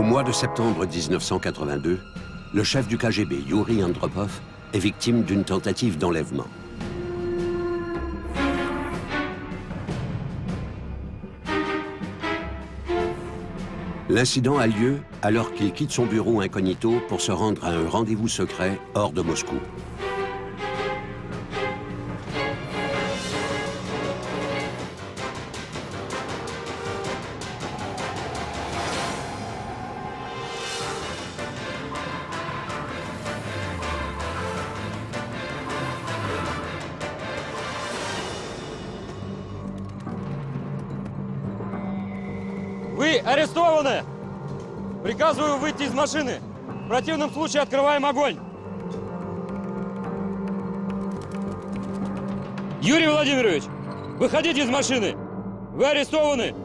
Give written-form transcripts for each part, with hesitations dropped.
mois de septembre 1982, le chef du KGB, Youri Andropov, est victime d'une tentative d'enlèvement. L'incident a lieu alors qu'il quitte son bureau incognito pour se rendre à un rendez-vous secret hors de Moscou. Вы арестованы! Приказываю выйти из машины. В противном случае открываем огонь. Юрий Владимирович, выходите из машины. Вы арестованы.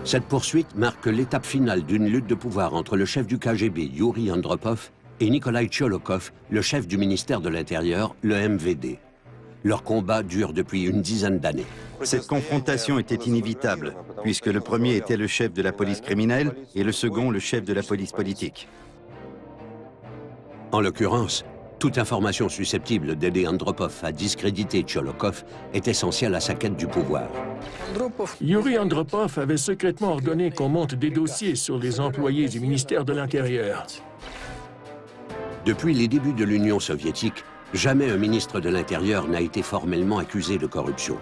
Cette poursuite marque l'étape finale d'une lutte de pouvoir entre le chef du KGB, Youri Andropov, et Nikolai Tcholokov, le chef du ministère de l'Intérieur, le MVD. Leur combat dure depuis une dizaine d'années. Cette confrontation était inévitable, puisque le premier était le chef de la police criminelle et le second le chef de la police politique. En l'occurrence, toute information susceptible d'aider Andropov à discréditer Tcholokov est essentielle à sa quête du pouvoir. Youri Andropov avait secrètement ordonné qu'on monte des dossiers sur les employés du ministère de l'Intérieur. Depuis les débuts de l'Union soviétique, jamais un ministre de l'Intérieur n'a été formellement accusé de corruption.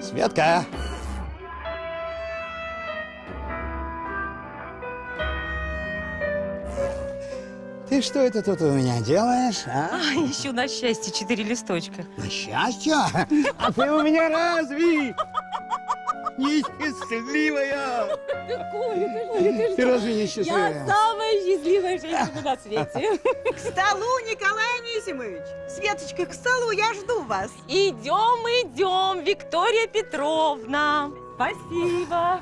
Светка! Ты что это тут у меня делаешь, а? Ищу на счастье 4 листочка. На счастье? А ты у меня разве несчастливая? Какое? Ты разве не счастливая? Я самая счастливая женщина на свете. К столу, Николай Анисимович! Светочка, к столу, я жду вас. Идем, идем, Виктория Петровна. Спасибо.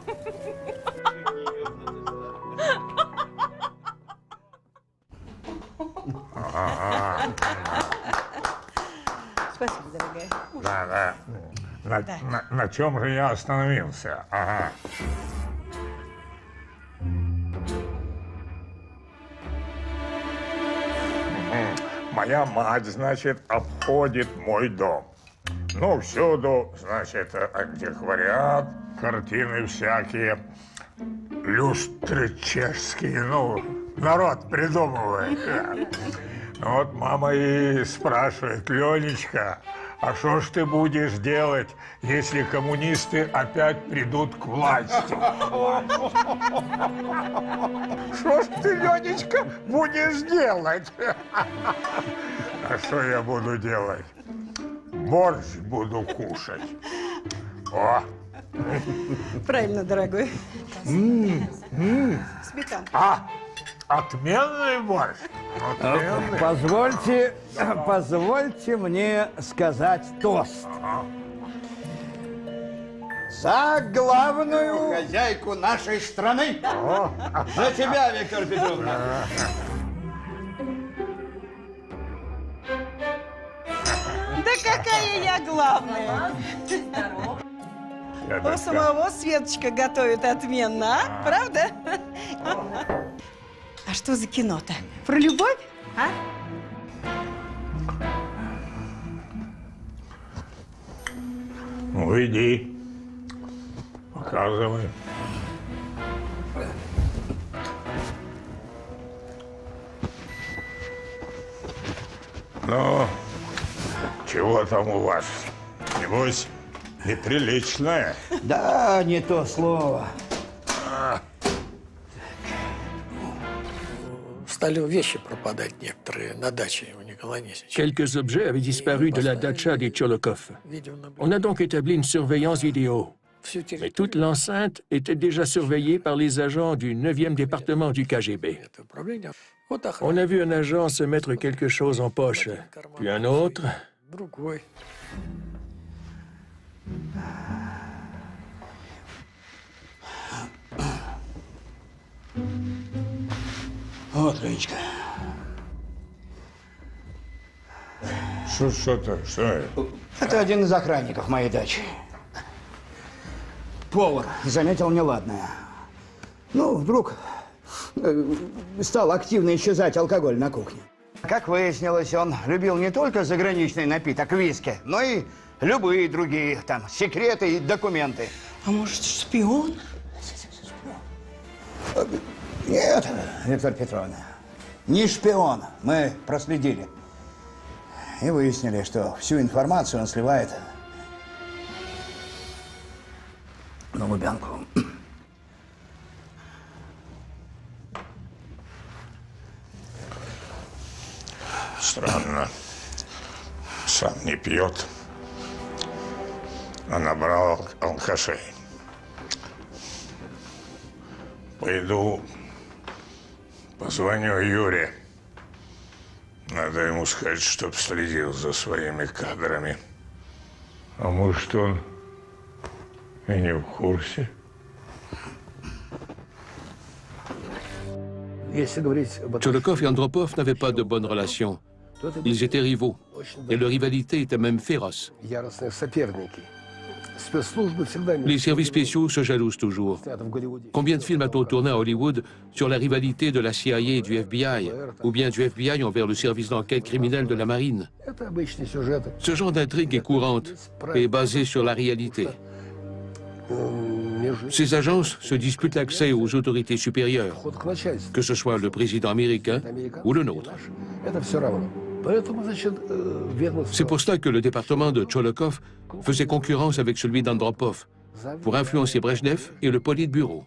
Спасибо, дорогая. Да. На чем же я остановился? Ага. Моя мать, значит, обходит мой дом. Ну, всюду, значит, антиквариат, картины всякие, люстры чешские, ну, народ придумывает. Вот мама и спрашивает: Ленечка, а что ж ты будешь делать, если коммунисты опять придут к власти? Что ж ты, Ленечка, будешь делать? А что я буду делать? Борщ буду кушать. О! Правильно, дорогой. Сметанка. А, отменный борщ. Отменный. Позвольте мне сказать тост. За главную хозяйку нашей страны. За тебя, Виктория Петровна. Да какая я главная. У самого Светочка готовит отменно, а? Правда? А что за кино-то? Про любовь? А? Ну, иди. Показывай. Ну, чего там у вас? Небось, неприличное? Да, не то слово. Quelques objets avaient disparu de la dacha des Tcholokov. On a donc établi une surveillance vidéo. Mais toute l'enceinte était déjà surveillée par les agents du 9e département du KGB. On a vu un agent se mettre quelque chose en poche, puis un autre. Отлично. Что это? Это один из охранников моей дачи. Повар заметил неладное. Ну, вдруг стал активно исчезать алкоголь на кухне. Как выяснилось, он любил не только заграничный напиток виски, но и любые другие там секреты и документы. А может, шпион? Нет, Виктория Петровна, не шпион. Мы проследили. И выяснили, что всю информацию он сливает на Лубянку. Странно. Сам не пьет, а набрал алкашей. Пойду позвоню Юре. Надо ему сказать, чтоб следил за своими кадрами. А может, он и не в курсе? Tcholokov et Andropov n'avaient pas de bonnes relations. Ils étaient rivaux, et leur rivalité était même féroce. Les services spéciaux se jalousent toujours. Combien de films a-t-on tourné à Hollywood sur la rivalité de la CIA et du FBI, ou bien du FBI envers le service d'enquête criminelle de la marine? Ce genre d'intrigue est courante et basée sur la réalité. Ces agences se disputent l'accès aux autorités supérieures, que ce soit le président américain ou le nôtre. C'est pour cela que le département de Tcholokov faisait concurrence avec celui d'Andropov, pour influencer Brejnev et le Politburo.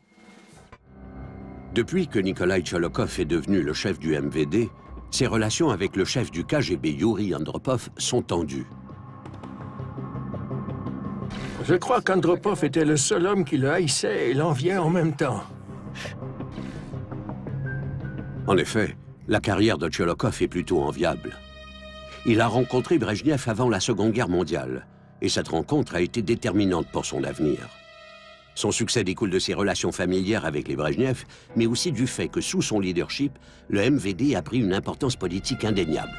Depuis que Nikolai Tcholokov est devenu le chef du MVD, ses relations avec le chef du KGB, Yuri Andropov, sont tendues. Je crois qu'Andropov était le seul homme qui le haïssait et l'enviait en même temps. En effet, la carrière de Tcholokov est plutôt enviable. Il a rencontré Brejnev avant la Seconde Guerre mondiale, et cette rencontre a été déterminante pour son avenir. Son succès découle de ses relations familières avec les Brejnev, mais aussi du fait que sous son leadership, le MVD a pris une importance politique indéniable.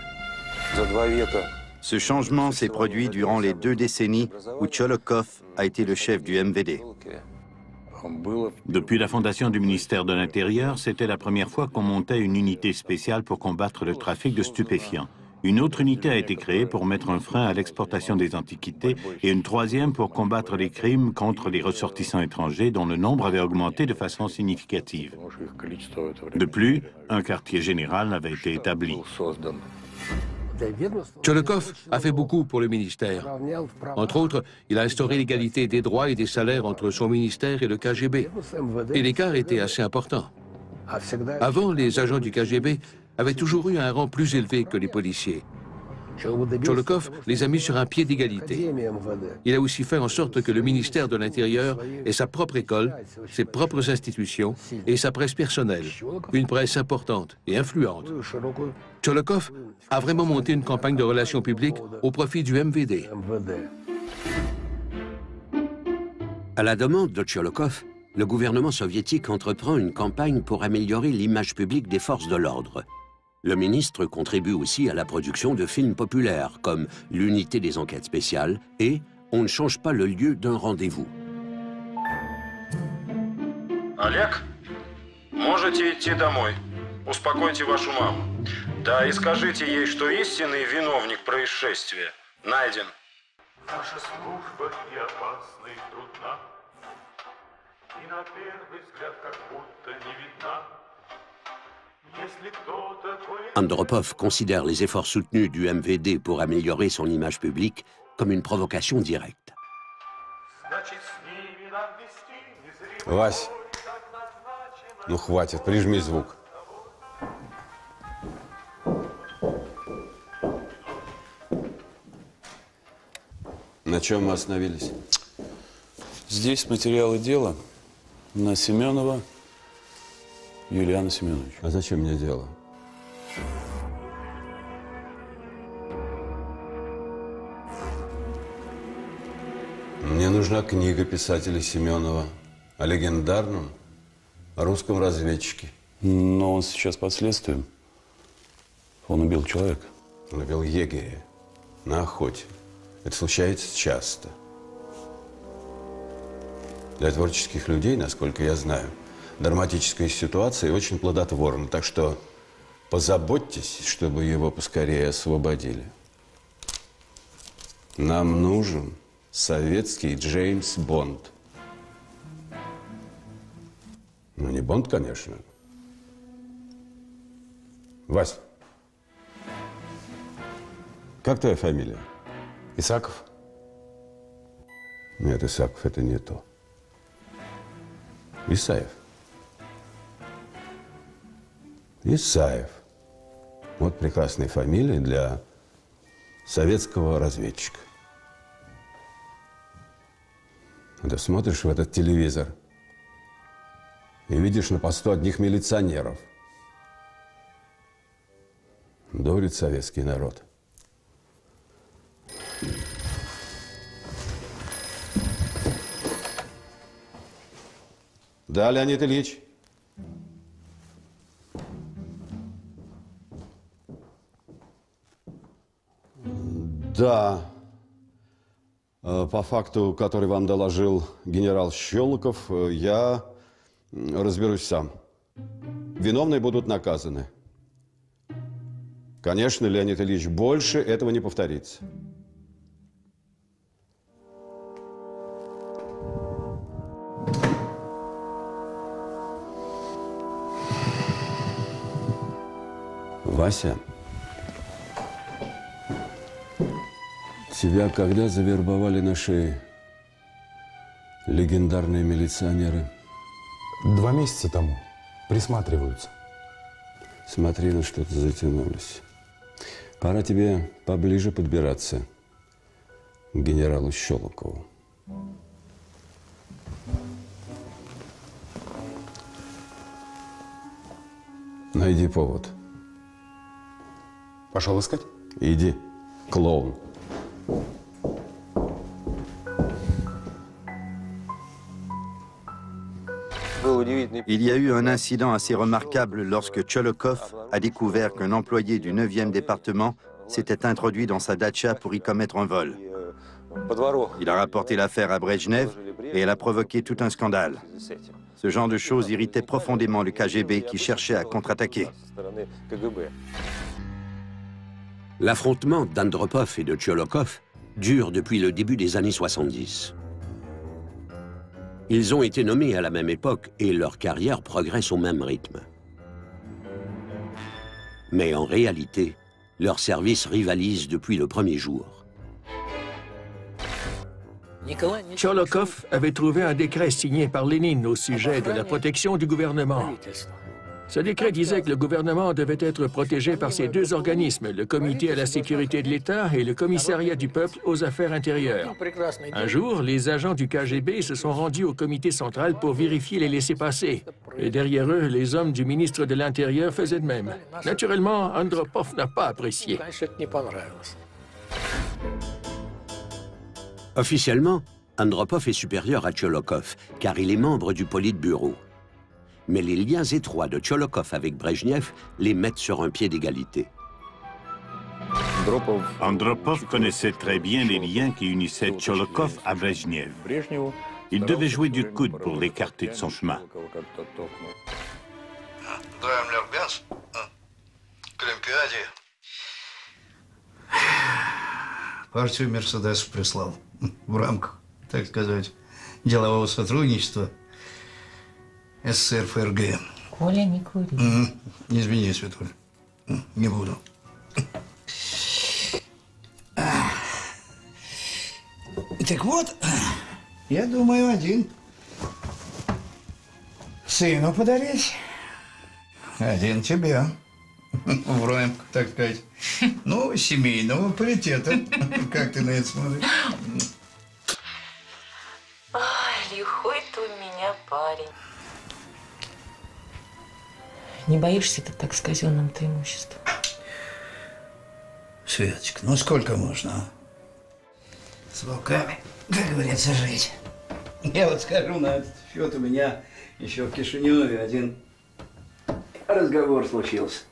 Ce changement s'est produit durant les 2 décennies où Tcholokov a été le chef du MVD. Depuis la fondation du ministère de l'Intérieur, c'était la première fois qu'on montait une unité spéciale pour combattre le trafic de stupéfiants. Une autre unité a été créée pour mettre un frein à l'exportation des antiquités et une troisième pour combattre les crimes contre les ressortissants étrangers dont le nombre avait augmenté de façon significative. De plus, un quartier général avait été établi. Tcholokov a fait beaucoup pour le ministère. Entre autres, il a instauré l'égalité des droits et des salaires entre son ministère et le KGB. Et l'écart était assez important. Avant, les agents du KGB avaient toujours eu un rang plus élevé que les policiers. Tcholokov les a mis sur un pied d'égalité. Il a aussi fait en sorte que le ministère de l'Intérieur ait sa propre école, ses propres institutions et sa presse personnelle, une presse importante et influente. Tcholokov a vraiment monté une campagne de relations publiques au profit du MVD. À la demande de Tcholokov, le gouvernement soviétique entreprend une campagne pour améliorer l'image publique des forces de l'ordre. Le ministre contribue aussi à la production de films populaires comme L'unité des enquêtes spéciales et On ne change pas le lieu d'un rendez-vous. Олег, можете идти домой. Успокойте вашу маму. Да, и скажите ей, что истинный виновник происшествия найден. Наша служба и опасна, и трудна, и на первый взгляд как будто не видна. Andropov considère les efforts soutenus du MVD pour améliorer son image publique comme une provocation directe. Вась, ну хватит, прижми звук. На чем мы остановились? Здесь материалы дела на Семенова Юлиана Семеновича. А зачем мне дело? Мне нужна книга писателя Семенова о легендарном русском разведчике. Но он сейчас под следствием. Он убил человека. Он убил егеря на охоте. Это случается часто. Для творческих людей, насколько я знаю, драматическая ситуация очень плодотворна. Так что позаботьтесь, чтобы его поскорее освободили. Нам нужен советский Джеймс Бонд. Ну, не Бонд, конечно. Вась, как твоя фамилия? Исаков. Нет, Исаков – это не то. Исаев. Исаев. Вот прекрасная фамилия для советского разведчика. Ты смотришь в этот телевизор и видишь на посту одних милиционеров. Дурит советский народ. Да, Леонид Ильич? Да. По факту, который вам доложил генерал Щелоков, я разберусь сам. Виновные будут наказаны. Конечно, Леонид Ильич, больше этого не повторится. Вася, тебя когда завербовали на шее легендарные милиционеры? 2 месяца тому. Присматриваются. Смотри, на что-то затянулись. Пора тебе поближе подбираться к генералу Щелокову. Найди повод. Пошел искать? Иди, клоун. Il y a eu un incident assez remarquable lorsque Tcholokov a découvert qu'un employé du 9e département s'était introduit dans sa datcha pour y commettre un vol. Il a rapporté l'affaire à Brejnev et elle a provoqué tout un scandale. Ce genre de choses irritait profondément le KGB qui cherchait à contre-attaquer. L'affrontement d'Andropov et de Tcholokov dure depuis le début des années 70. Ils ont été nommés à la même époque et leur carrière progresse au même rythme. Mais en réalité, leurs services rivalisent depuis le premier jour. Tcholokov avait trouvé un décret signé par Lénine au sujet de la protection du gouvernement. Ce décret disait que le gouvernement devait être protégé par ces 2 organismes, le Comité à la sécurité de l'État et le Commissariat du peuple aux affaires intérieures. Un jour, les agents du KGB se sont rendus au comité central pour vérifier les laissez-passer. Et derrière eux, les hommes du ministre de l'Intérieur faisaient de même. Naturellement, Andropov n'a pas apprécié. Officiellement, Andropov est supérieur à Tcholokov, car il est membre du Politburo. Mais les liens étroits de Tcholokov avec Brejnev les mettent sur un pied d'égalité. Andropov connaissait très bien les liens qui unissaient Tcholokov à Brejnev. Il devait jouer du coude pour l'écarter de son chemin. Daimler-Benz, к Олимпиаде. Партию Мерседес прислал в рамках, так сказать, делового сотрудничества СССР ФРГ. Коля, не кури. Извини, Светуль, не буду. Так вот, я думаю, один сыну подарить, один тебе. В рамках, так сказать, ну, семейного паритета. Как ты на это смотришь? у меня парень. Не боишься ты так с казенным-то имуществом? Светочка, ну сколько можно, а? С волками, как говорится, жить. Я вот скажу, на этот счет у меня еще в Кишиневе один разговор случился.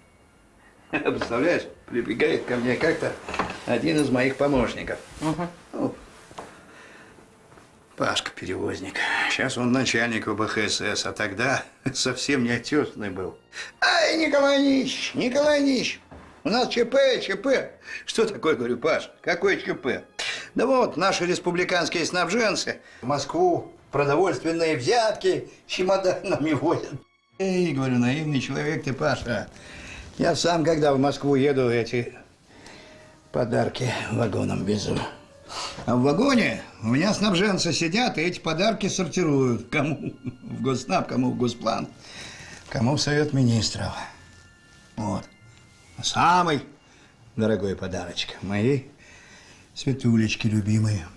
Представляешь, прибегает ко мне как-то один из моих помощников. Ну, Пашка перевозник. Сейчас он начальник ОБХСС, а тогда совсем неотесанный был. Ай, Николай Ильич, у нас ЧП. Что такое, говорю, Паш, какой ЧП? Да вот, наши республиканские снабженцы в Москву продовольственные взятки чемоданами возят. Эй, говорю, наивный человек ты, Паша. Я сам, когда в Москву еду, эти подарки вагоном везу. А в вагоне у меня снабженцы сидят и эти подарки сортируют. Кому в Госснаб, кому в Госплан, кому в Совет Министров. Вот. Самый дорогой подарочек. Мои Светулечки любимые.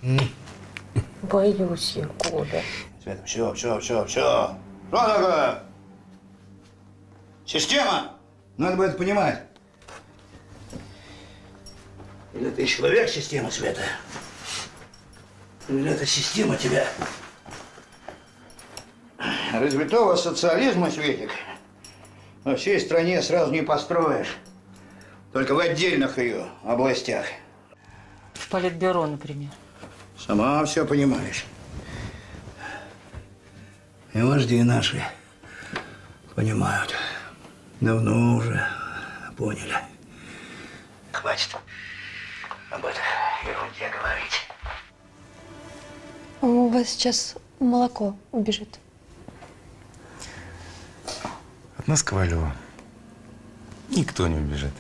Боюсь я, Коля. Света, все. Что такое? Система? Надо бы это понимать. Или ты человек, система, Света? Или это система тебя? Развитого социализма, Светик, во всей стране сразу не построишь. Только в отдельных ее областях. В Политбюро, например. Сама все понимаешь. И вожди наши понимают. Давно уже поняли. Хватит об этой ерунде говорить. У вас сейчас молоко убежит. От нас, Ковалева, никто не убежит.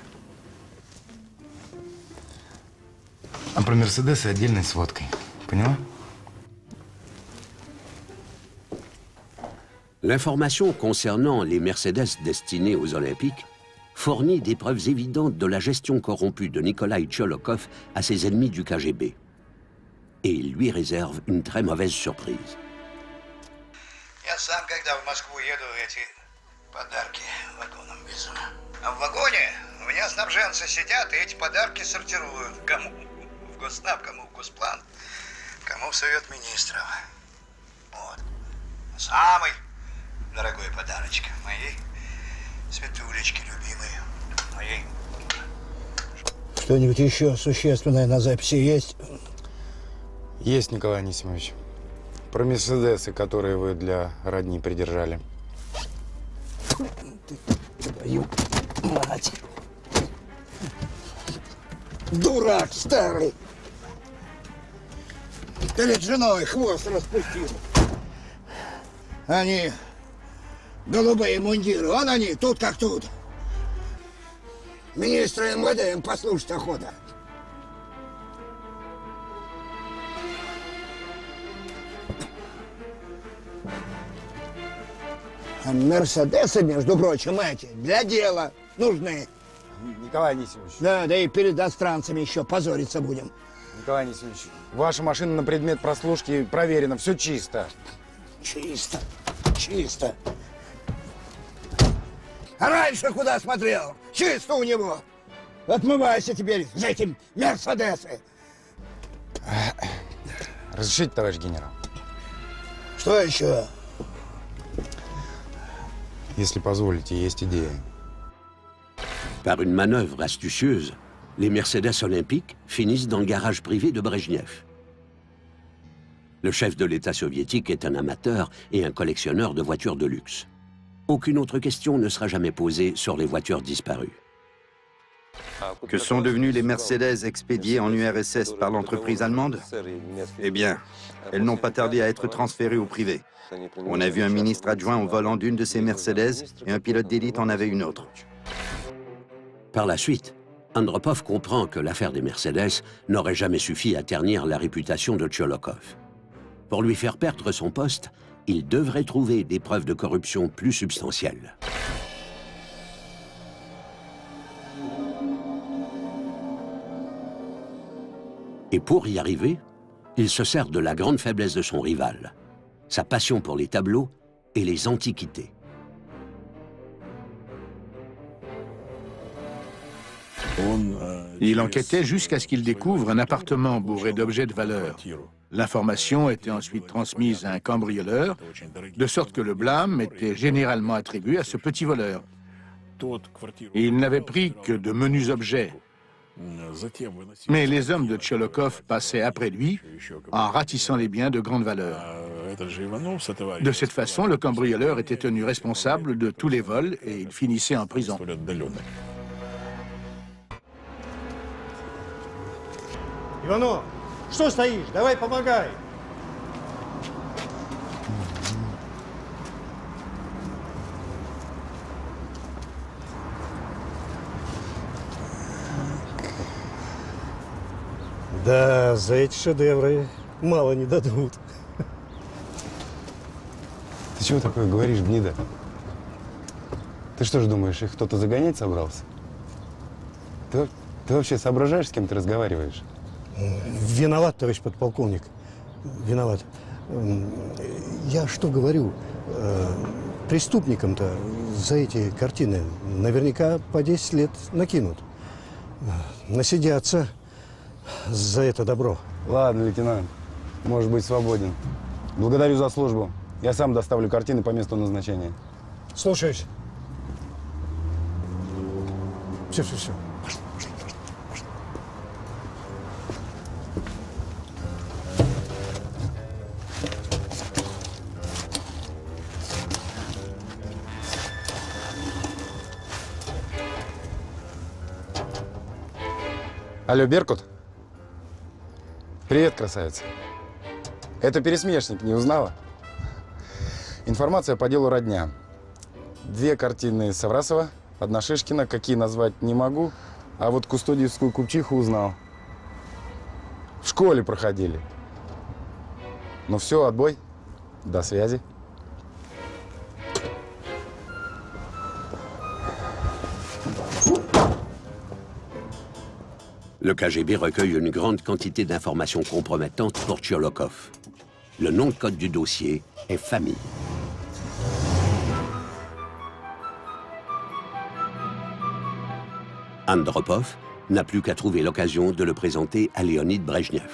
А про Мерседесы отдельной сводкой. Поняла? L'information concernant les Mercedes destinés aux Olympiques fournit des preuves évidentes de la gestion corrompue de Nikolai Tcholokov à ses ennemis du KGB. Et il lui réserve une très mauvaise surprise. Я сам, когда в Москву еду, эти подарки вагоном везу. А в вагоне у меня снабженцы сидят и эти подарки сортируют. Кому в Госснаб, кому в Госплан, кому в Совет Министров. Вот. Самый дорогой подарочек. Моей Светулечки любимые. Моей. Что-нибудь еще существенное на записи есть? Есть, Николай Анисимович. Про Мерседесы, которые вы для родни придержали. Твою мать! Дурак старый! Перед женой хвост распустил. Они голубые мундиры, вон они, тут как тут. Министра МВД им послушать охота. А Мерседесы, между прочим, эти для дела нужны. Николай Анисимович. Да и перед иностранцами еще позориться будем. Николай Анисимович, ваша машина на предмет прослушки проверена, все чисто. Чисто. А раньше куда смотрел? Чисто у него. Отмывайся теперь за этим Мерседесы. Разрешите, товарищ генерал? Что еще? Если позволите, есть идея. Par une manœuvre astucieuse, les Mercedes olympiques finissent dans le garage privé de Brejnev. Le chef de l'État soviétique est un amateur et un collectionneur de voitures de luxe. Aucune autre question ne sera jamais posée sur les voitures disparues. Que sont devenus les Mercedes expédiés en URSS par l'entreprise allemande? Eh bien, elles n'ont pas tardé à être transférées au privé. On a vu un ministre adjoint au volant d'une de ces Mercedes et un pilote d'élite en avait une autre. Par la suite, Andropov comprend que l'affaire des Mercedes n'aurait jamais suffi à ternir la réputation de Tcholokov. Pour lui faire perdre son poste, il devrait trouver des preuves de corruption plus substantielles. Et pour y arriver, il se sert de la grande faiblesse de son rival, sa passion pour les tableaux et les antiquités. Il enquêtait jusqu'à ce qu'il découvre un appartement bourré d'objets de valeur. L'information était ensuite transmise à un cambrioleur, de sorte que le blâme était généralement attribué à ce petit voleur. Il n'avait pris que de menus objets. Mais les hommes de Tcholokov passaient après lui en ratissant les biens de grande valeur. De cette façon, le cambrioleur était tenu responsable de tous les vols et il finissait en prison. Иванов, что стоишь? Давай помогай. Да, за эти шедевры мало не дадут. Ты чего такое говоришь, гнида? Ты что ж думаешь, их кто-то загонять собрался? Ты вообще соображаешь, с кем ты разговариваешь? Виноват, товарищ подполковник. Виноват. Я что говорю? Преступникам-то за эти картины наверняка по 10 лет накинут. Насидятся за это добро. Ладно, лейтенант, можешь быть свободен. Благодарю за службу. Я сам доставлю картины по месту назначения. Слушаюсь. Все. Алло, Беркут? Привет, красавица. Это пересмешник, не узнала? Информация по делу родня. 2 картины Саврасова, 1 Шишкина, какие назвать не могу, а вот кустодиевскую купчиху узнал. В школе проходили. Ну все, отбой. До связи. Le KGB recueille une grande quantité d'informations compromettantes pour Tcholokov. Le nom de code du dossier est famille. Andropov n'a plus qu'à trouver l'occasion de le présenter à Léonid Brejnev.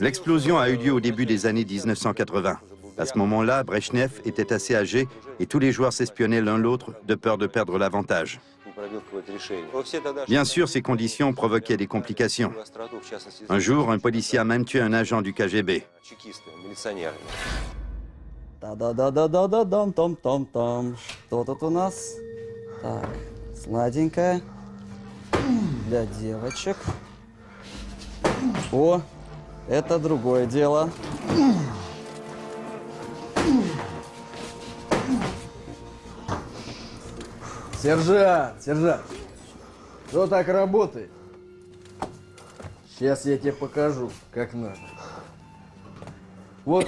L'explosion a eu lieu au début des années 1980. À ce moment-là, Brejnev était assez âgé et tous les joueurs s'espionnaient l'un l'autre de peur de perdre l'avantage. Bien sûr, ces conditions provoquaient des complications. Un jour, un policier a même tué un agent du KGB. Да-да-да-да-да-да-дам-там-там-там. Что тут у нас? Так, сладенькое. Для девочек. О, это другое дело. Сержант, что так работает? Сейчас я тебе покажу, как надо. Вот,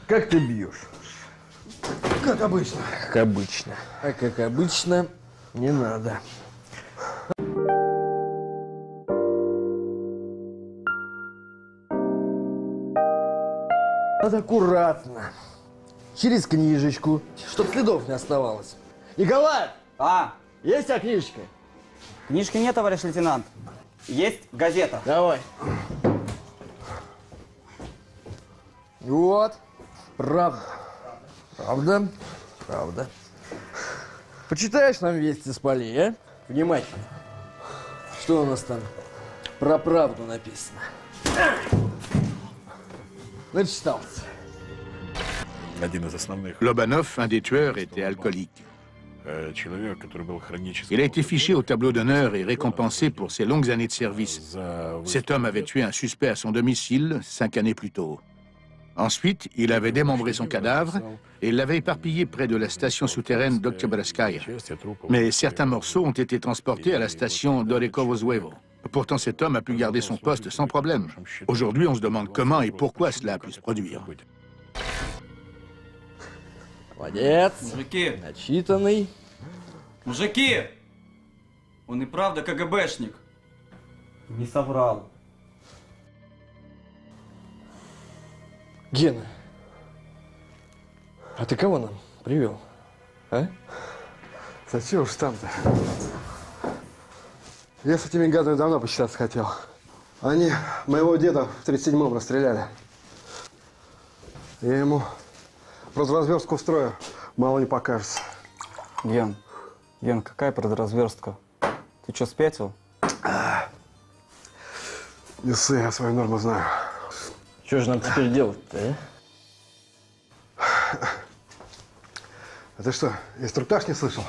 как ты бьешь? Как обычно. Как обычно. А как обычно, не надо. Надо аккуратно. Через книжечку, чтоб следов не оставалось. Николай! Есть книжечка? Книжки нет, товарищ лейтенант. Есть газета. Давай. Вот. Правда. Почитаешь нам вести с полей, а? Внимательно. Что у нас там про правду написано? Начитался. Lobanov, un des tueurs, était alcoolique. Il a été fiché au tableau d'honneur et récompensé pour ses longues années de service. Cet homme avait tué un suspect à son domicile 5 années plus tôt. Ensuite, il avait démembré son cadavre et l'avait éparpillé près de la station souterraine d'Oktyabrskaya. Mais certains morceaux ont été transportés à la station d'Orekovo-Zouevo. Pourtant, cet homme a pu garder son poste sans problème. Aujourd'hui, on se demande comment et pourquoi cela a pu se produire. Молодец. Мужики. Начитанный. Мужики! Он и правда КГБшник. Не соврал. Гена, а ты кого нам привел? А? Зачем уж там-то? Я с этими гадами давно посчитаться хотел. Они моего деда в 37-м расстреляли. Я ему разверстку устрою, мало не покажется. Ген, какая разверстка? Ты что, спятил? Не ссы, я свою норму знаю. Что же нам теперь делать-то, А ты что, инструктаж не слышал?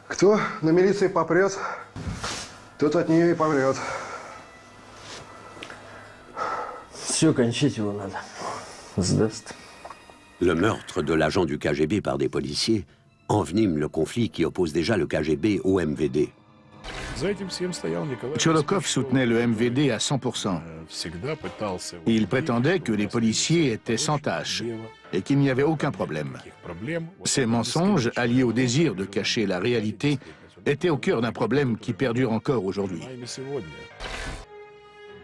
Кто на милиции попрет, тот от нее и помрет. Все, кончить его надо. Сдаст. Le meurtre de l'agent du KGB par des policiers envenime le conflit qui oppose déjà le KGB au MVD. Tcholokov soutenait le MVD à 100%. Il prétendait que les policiers étaient sans tâche et qu'il n'y avait aucun problème. Ces mensonges, alliés au désir de cacher la réalité, étaient au cœur d'un problème qui perdure encore aujourd'hui.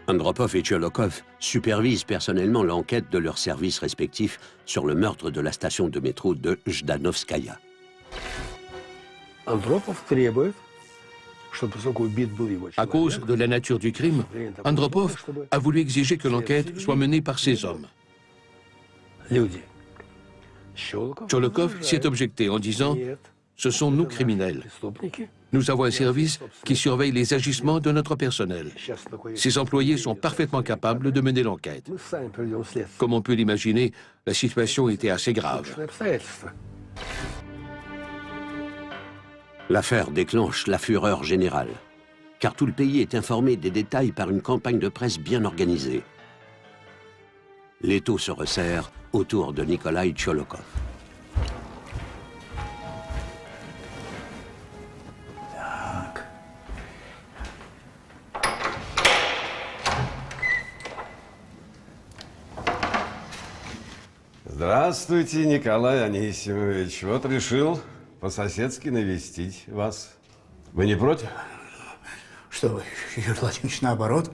Andropov et Tcholokov supervisent personnellement l'enquête de leurs services respectifs sur le meurtre de la station de métro de Jdanovskaya. Andropov требует, À cause de la nature du crime, Andropov a voulu exiger que l'enquête soit menée par ses hommes. Tcholokov s'y est objecté en disant « Ce sont nous criminels. Nous avons un service qui surveille les agissements de notre personnel. Ces employés sont parfaitement capables de mener l'enquête. » Comme on peut l'imaginer, la situation était assez grave. L'affaire déclenche la fureur générale, car tout le pays est informé des détails par une campagne de presse bien organisée. L'étau se resserre autour de Nikolai Tcholokov. Здравствуйте, Николай Анисимович. Вот решил по-соседски навестить вас. Вы не против? Что вы, Юрий Владимирович, наоборот.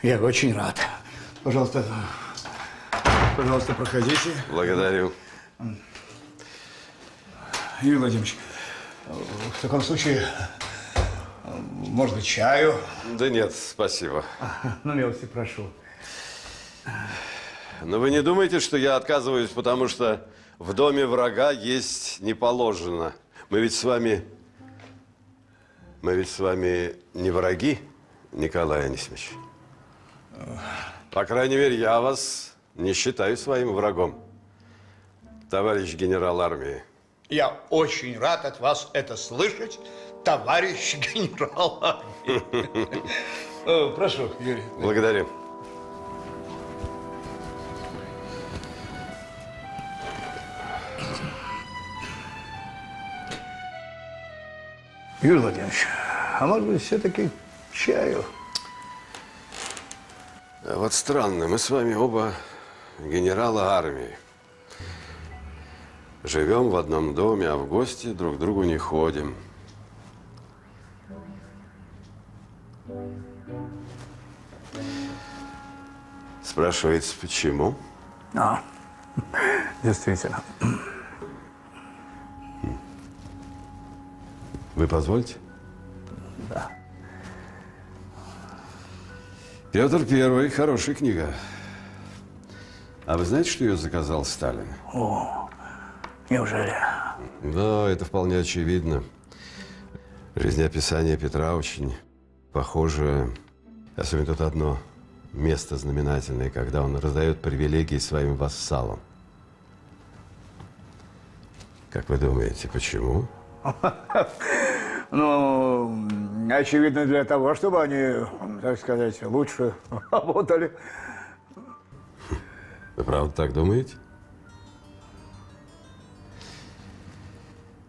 Я очень рад. Пожалуйста, проходите. Благодарю. Юрий Владимирович, в таком случае, может быть, чаю? Да нет, спасибо. Ну, милости прошу. Но вы не думаете, что я отказываюсь, потому что в доме врага есть не положено? Мы ведь с вами не враги, Николай Анисимович. По крайней мере, я вас не считаю своим врагом, товарищ генерал армии. Я очень рад от вас это слышать, товарищ генерал армии. Прошу, Юрий. Благодарю. Юрий Владимирович, а может быть, все-таки чаю? Вот странно, мы с вами оба генералы армии. Живем в одном доме, а в гости друг к другу не ходим. Спрашивается, почему? Действительно. Вы позвольте? Да. Петр Первый, хорошая книга. А вы знаете, что ее заказал Сталин? О, неужели? Да, это вполне очевидно. Жизнеописание Петра очень похоже. Особенно тут одно место знаменательное, когда он раздает привилегии своим вассалам. Как вы думаете, почему? Ну, очевидно, для того, чтобы они, так сказать, лучше работали. Вы правда так думаете?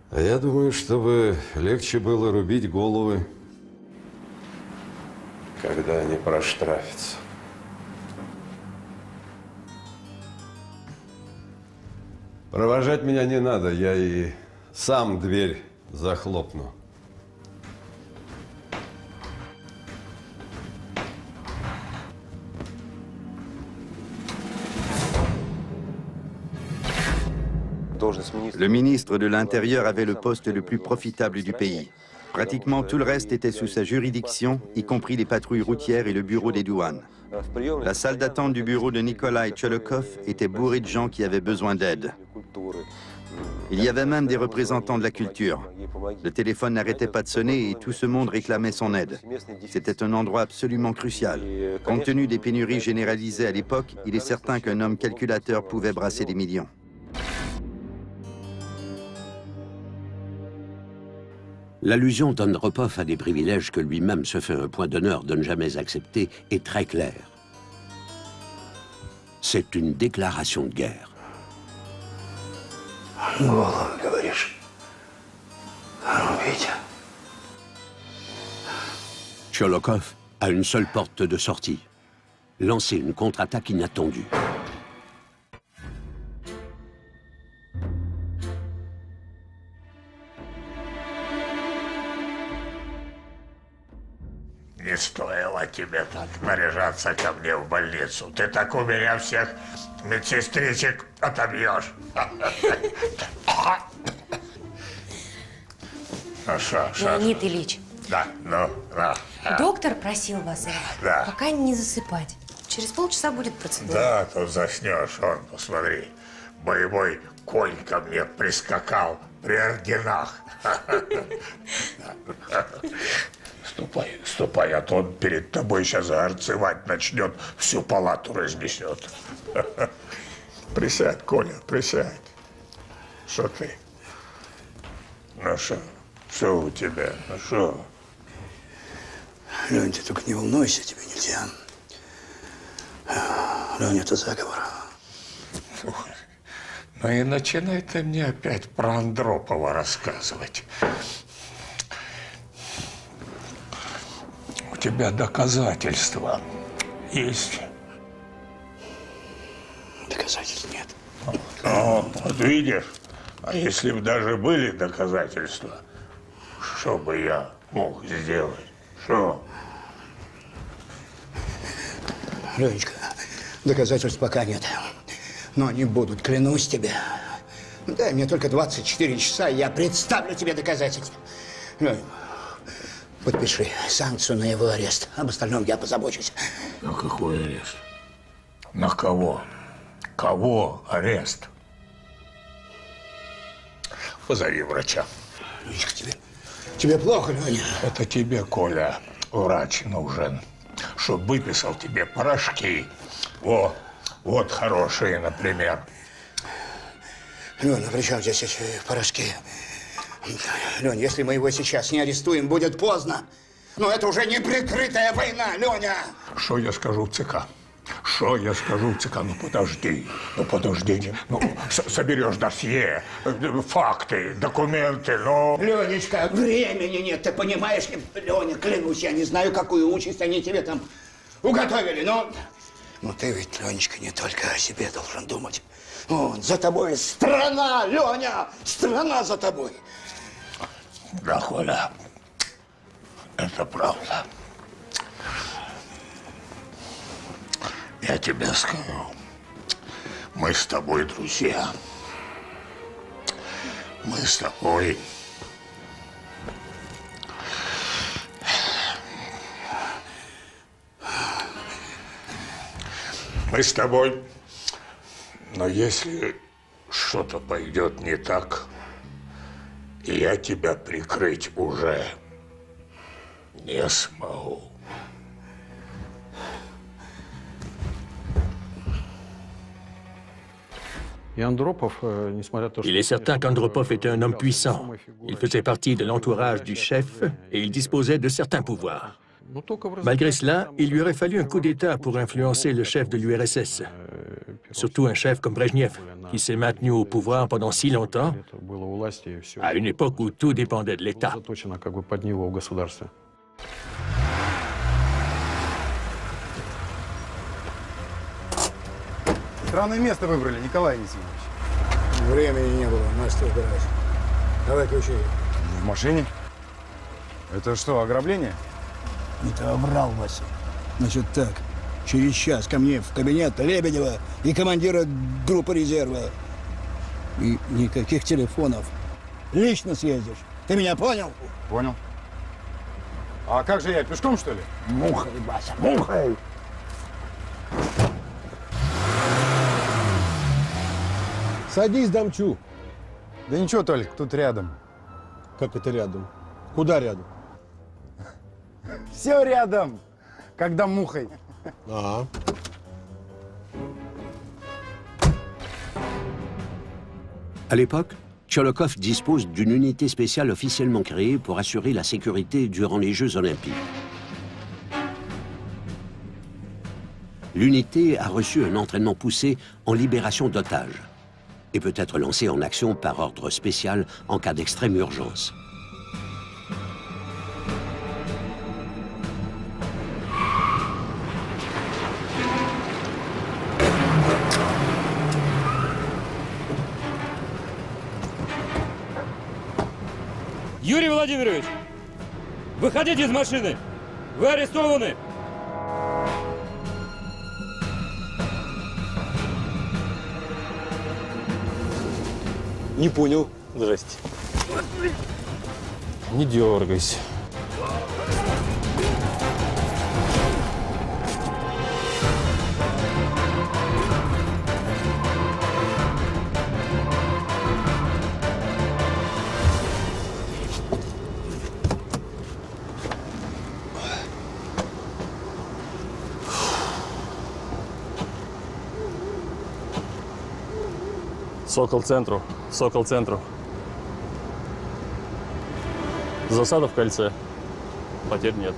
А я думаю, чтобы легче было рубить головы, когда они проштрафятся. Провожать меня не надо, я и сам дверь захлопну. Le ministre de l'Intérieur avait le poste le plus profitable du pays. Pratiquement tout le reste était sous sa juridiction, y compris les patrouilles routières et le bureau des douanes. La salle d'attente du bureau de Nikolai Cholokhov était bourrée de gens qui avaient besoin d'aide. Il y avait même des représentants de la culture. Le téléphone n'arrêtait pas de sonner et tout ce monde réclamait son aide. C'était un endroit absolument crucial. Compte tenu des pénuries généralisées à l'époque, il est certain qu'un homme calculateur pouvait brasser des millions. L'allusion d'Andropov à des privilèges que lui-même se fait un point d'honneur de ne jamais accepter est très claire. C'est une déclaration de guerre. Cholokhov a une seule porte de sortie. Lancer une contre-attaque inattendue. Не стоило тебе так наряжаться ко мне в больницу. Ты так у меня всех медсестричек отобьешь. Леонид Ильич. Да, ну. Доктор просил вас пока не засыпать. Через полчаса будет процедура. Да, тут заснешь. Он, посмотри, боевой конь ко мне прискакал при орденах. Ступай, а то он перед тобой сейчас горцевать начнет, всю палату разнесет. Присядь, Коля, присядь. Что ты? Ну что у тебя? Ну что? Лень, ты только не волнуйся, тебе нельзя. Лень, это заговор. Слушай, ну и начинай ты мне опять про Андропова рассказывать. У тебя доказательства есть? Доказательств нет. Вот видишь, а если бы даже были доказательства, что бы я мог сделать? Что? Ленечка, доказательств пока нет. Но они будут, клянусь тебе. Дай мне только 24 часа, и я представлю тебе доказательства. Лень, подпиши санкцию на его арест. Об остальном я позабочусь. На какой арест? На кого? Кого арест? Позови врача. Ленечка, тебе плохо, Леня? Это тебе, Коля, врач нужен, чтоб выписал тебе порошки. Вот хорошие, например. Лёня, при чем здесь эти порошки? Лёня, если мы его сейчас не арестуем, будет поздно. Но это уже не прикрытая война, Лёня! Что я скажу в ЦК? Что я скажу в ЦК? Ну подожди. Ну, соберешь досье, факты, документы, но... Ленечка, времени нет, ты понимаешь? Лёня, клянусь, я не знаю, какую участь они тебе там уготовили, но... Но ты ведь, Ленечка, не только о себе должен думать. Вон, за тобой страна, Леня! Страна за тобой! Да, Коля, это правда. Я тебе скажу, мы с тобой друзья. Мы с тобой... Мы с тобой... Но если что-то пойдет не так, я тебя прикрыть уже не смогу. Il est certain qu'Andropov était un homme puissant. Il faisait partie de l'entourage du chef et il disposait de certains pouvoirs. Malgré cela, il lui aurait fallu un coup d'État pour influencer le chef de l'URSS. Surtout un chef comme Brejnev, qui s'est maintenu au pouvoir pendant si longtemps, à une époque où tout dépendait de l'État. Странное место выбрали, Николай Анисимович. Времени не было, Настя убирать. Давай ключи. В машине? Это что, ограбление? Ты обрал, Вася. Значит так, через час ко мне в кабинет Лебедева и командира группы резерва. И никаких телефонов. Лично съездишь. Ты меня понял? Понял. А как же я, пешком, что ли? Мухой, Вася, мухой! Садись, дамчу. Да ничего, Толик, тут рядом. Как это рядом? Куда рядом? Все рядом, когда мухой. Ага. À l'époque, Tcholokov dispose d'une unité spéciale officiellement créée pour assurer la sécurité durant les Jeux Olympiques. L'unité a reçu un entraînement poussé en libération d'otages et peut être lancée en action par ordre spécial en cas d'extrême urgence. Юрий Владимирович, выходите из машины! Вы арестованы! Не понял. Здрасте. Не дергайся. Сокол центру. Сокол центру. Засада в кольце. Потерь нет.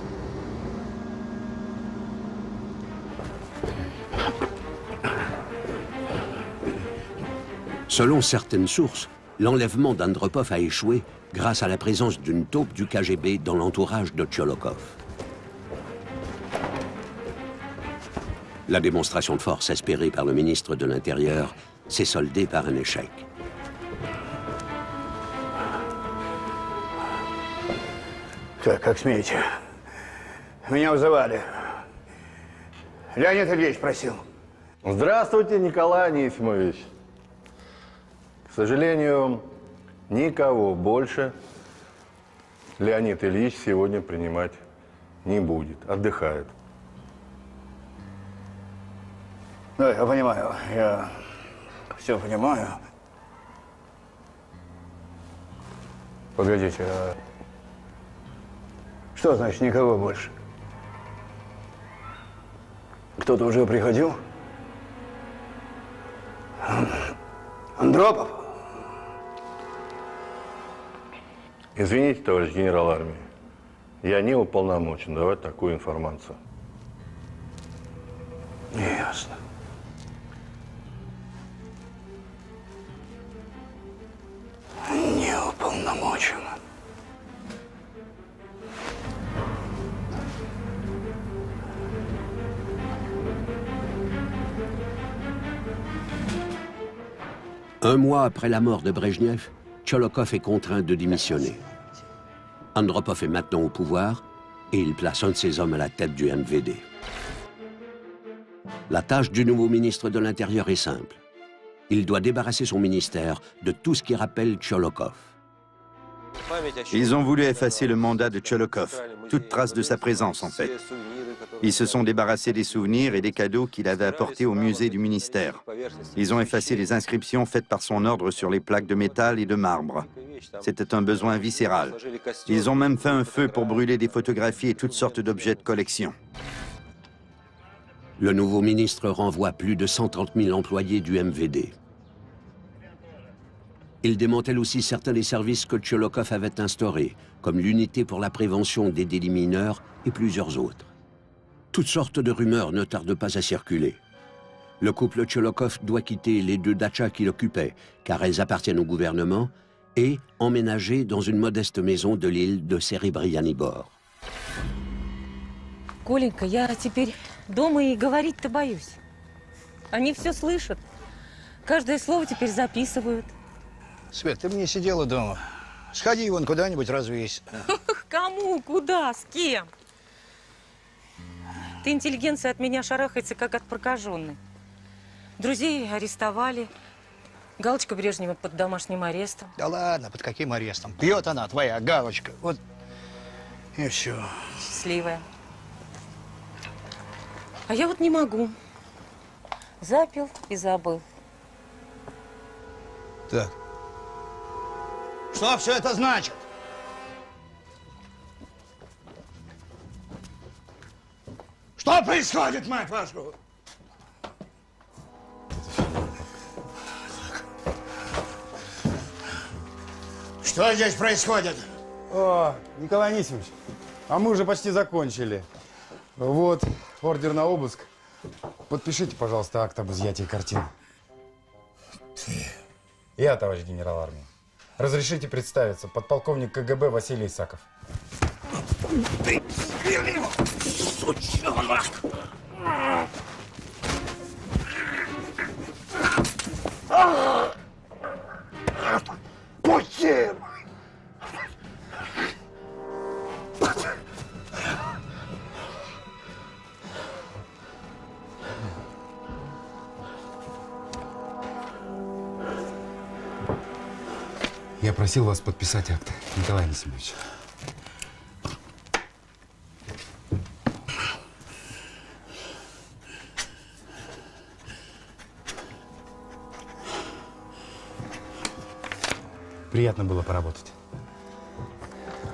Selon certaines sources, l'enlèvement d'Andropov a échoué grâce à la présence d'une taupe du KGB dans l'entourage de Tcholokov. La démonstration de force espérée par le ministre de l'Intérieur s'est soldée par un échec. Так, как смеете? Меня вызывали. Леонид Ильич просил. Здравствуйте, Николай Анисимович. К сожалению, никого больше Леонид Ильич сегодня принимать не будет. Отдыхает. Да, я понимаю. Я все понимаю. Погодите, а что значит никого больше? Кто-то уже приходил? Андропов? Извините, товарищ генерал армии, я не уполномочен давать такую информацию. Ясно. Не уполномочен. Un mois après la mort de Brejnev, Tcholokov est contraint de démissionner. Andropov est maintenant au pouvoir et il place un de ses hommes à la tête du MVD. La tâche du nouveau ministre de l'Intérieur est simple. Il doit débarrasser son ministère de tout ce qui rappelle Tcholokov. Ils ont voulu effacer le mandat de Tcholokov, toute trace de sa présence en fait. Ils se sont débarrassés des souvenirs et des cadeaux qu'il avait apportés au musée du ministère. Ils ont effacé les inscriptions faites par son ordre sur les plaques de métal et de marbre. C'était un besoin viscéral. Ils ont même fait un feu pour brûler des photographies et toutes sortes d'objets de collection. Le nouveau ministre renvoie plus de 130 000 employés du MVD. Il démantèle aussi certains des services que Tcholokov avait instaurés, comme l'unité pour la prévention des délits mineurs et plusieurs autres. Toutes sortes de rumeurs ne tardent pas à circuler. Le couple Tcholokov doit quitter les 2 dachas qu'il occupait, car elles appartiennent au gouvernement, et emménager dans une modeste maison de l'île de Serebryanny-Bor. Коленька, я теперь дома и говорить-то боюсь. Они все слышат. Каждое слово теперь записывают. Свет, ты бы не сидела дома. Сходи вон куда-нибудь развейся. Кому? Куда? С кем? Ты, интеллигенция, от меня шарахается, как от прокаженной. Друзей арестовали. Галочка Брежнева под домашним арестом. Да ладно, под каким арестом? Пьет она, твоя Галочка. Вот и все. Счастливая. А я вот не могу. Запил и забыл. Так. Что все это значит? Что происходит, мать вашу? Что здесь происходит? О, Николай Анисимович, а мы уже почти закончили. Вот, ордер на обыск. Подпишите, пожалуйста, акт об изъятии картин. Ты. Я, товарищ генерал армии. Разрешите представиться. Подполковник КГБ Василий Исаков. Ты, сучонок! Пусти! Я просил вас подписать акт, Николай Анисимович. Приятно было поработать.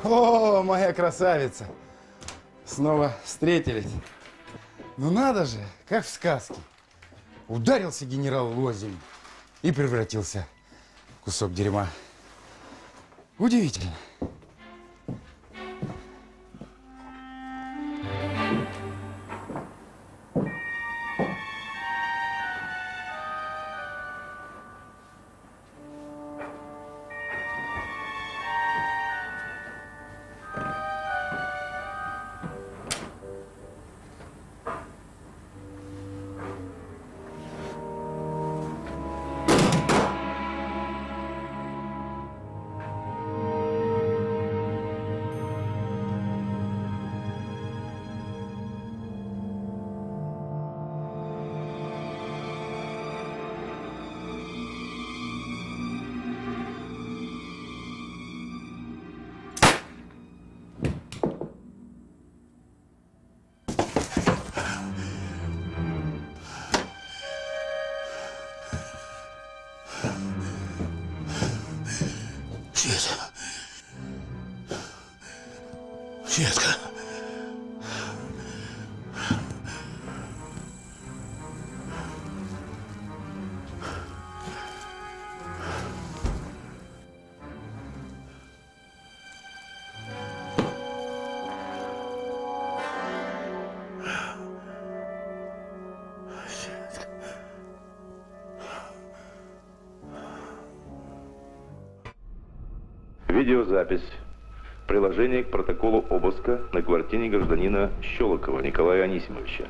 О, моя красавица! Снова встретились. Ну надо же, как в сказке. Ударился генерал Лозин и превратился в кусок дерьма. Удивительно. Светка. Видеозапись. Приложение к протоколу обыска на квартире гражданина Щелокова Николая Анисимовича,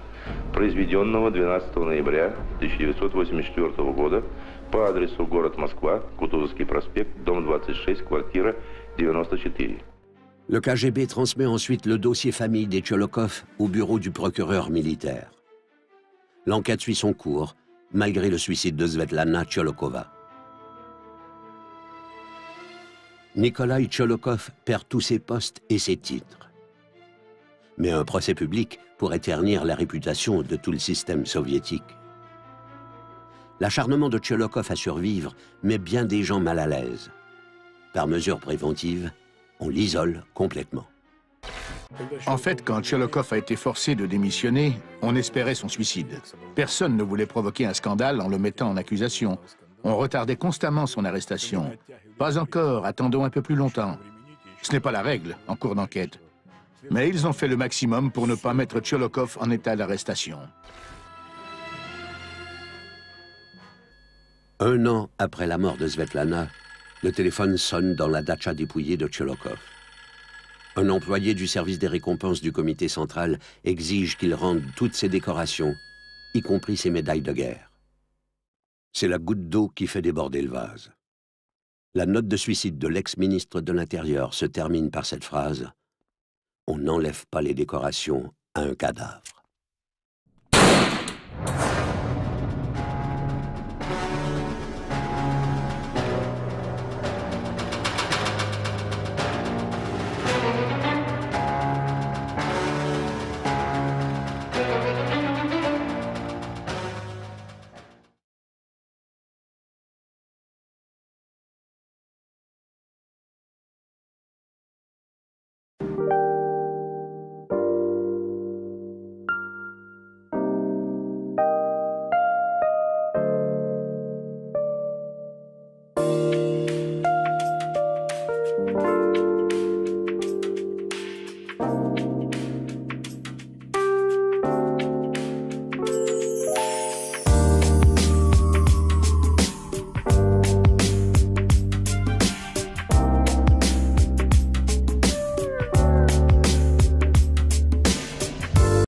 произведенного 12 ноября 1984 года по адресу город Москва, Кутузовский проспект, дом 26, квартира 94. Le KGB transmet ensuite le dossier famille des Tcholokov au bureau du procureur militaire. L'enquête suit son cours, malgré le suicide de Svetlana Tcholokova. Nikolai Tcholokov perd tous ses postes et ses titres. Mais un procès public pourrait ternir la réputation de tout le système soviétique. L'acharnement de Tcholokov à survivre met bien des gens mal à l'aise. Par mesure préventive, on l'isole complètement. En fait, quand Tcholokov a été forcé de démissionner, on espérait son suicide. Personne ne voulait provoquer un scandale en le mettant en accusation. On retardait constamment son arrestation. Pas encore, attendons un peu plus longtemps. Ce n'est pas la règle en cours d'enquête. Mais ils ont fait le maximum pour ne pas mettre Tcholokov en état d'arrestation. Un an après la mort de Svetlana, le téléphone sonne dans la datcha dépouillée de Tcholokov. Un employé du service des récompenses du comité central exige qu'il rende toutes ses décorations, y compris ses médailles de guerre. C'est la goutte d'eau qui fait déborder le vase. La note de suicide de l'ex-ministre de l'Intérieur se termine par cette phrase « On n'enlève pas les décorations à un cadavre ».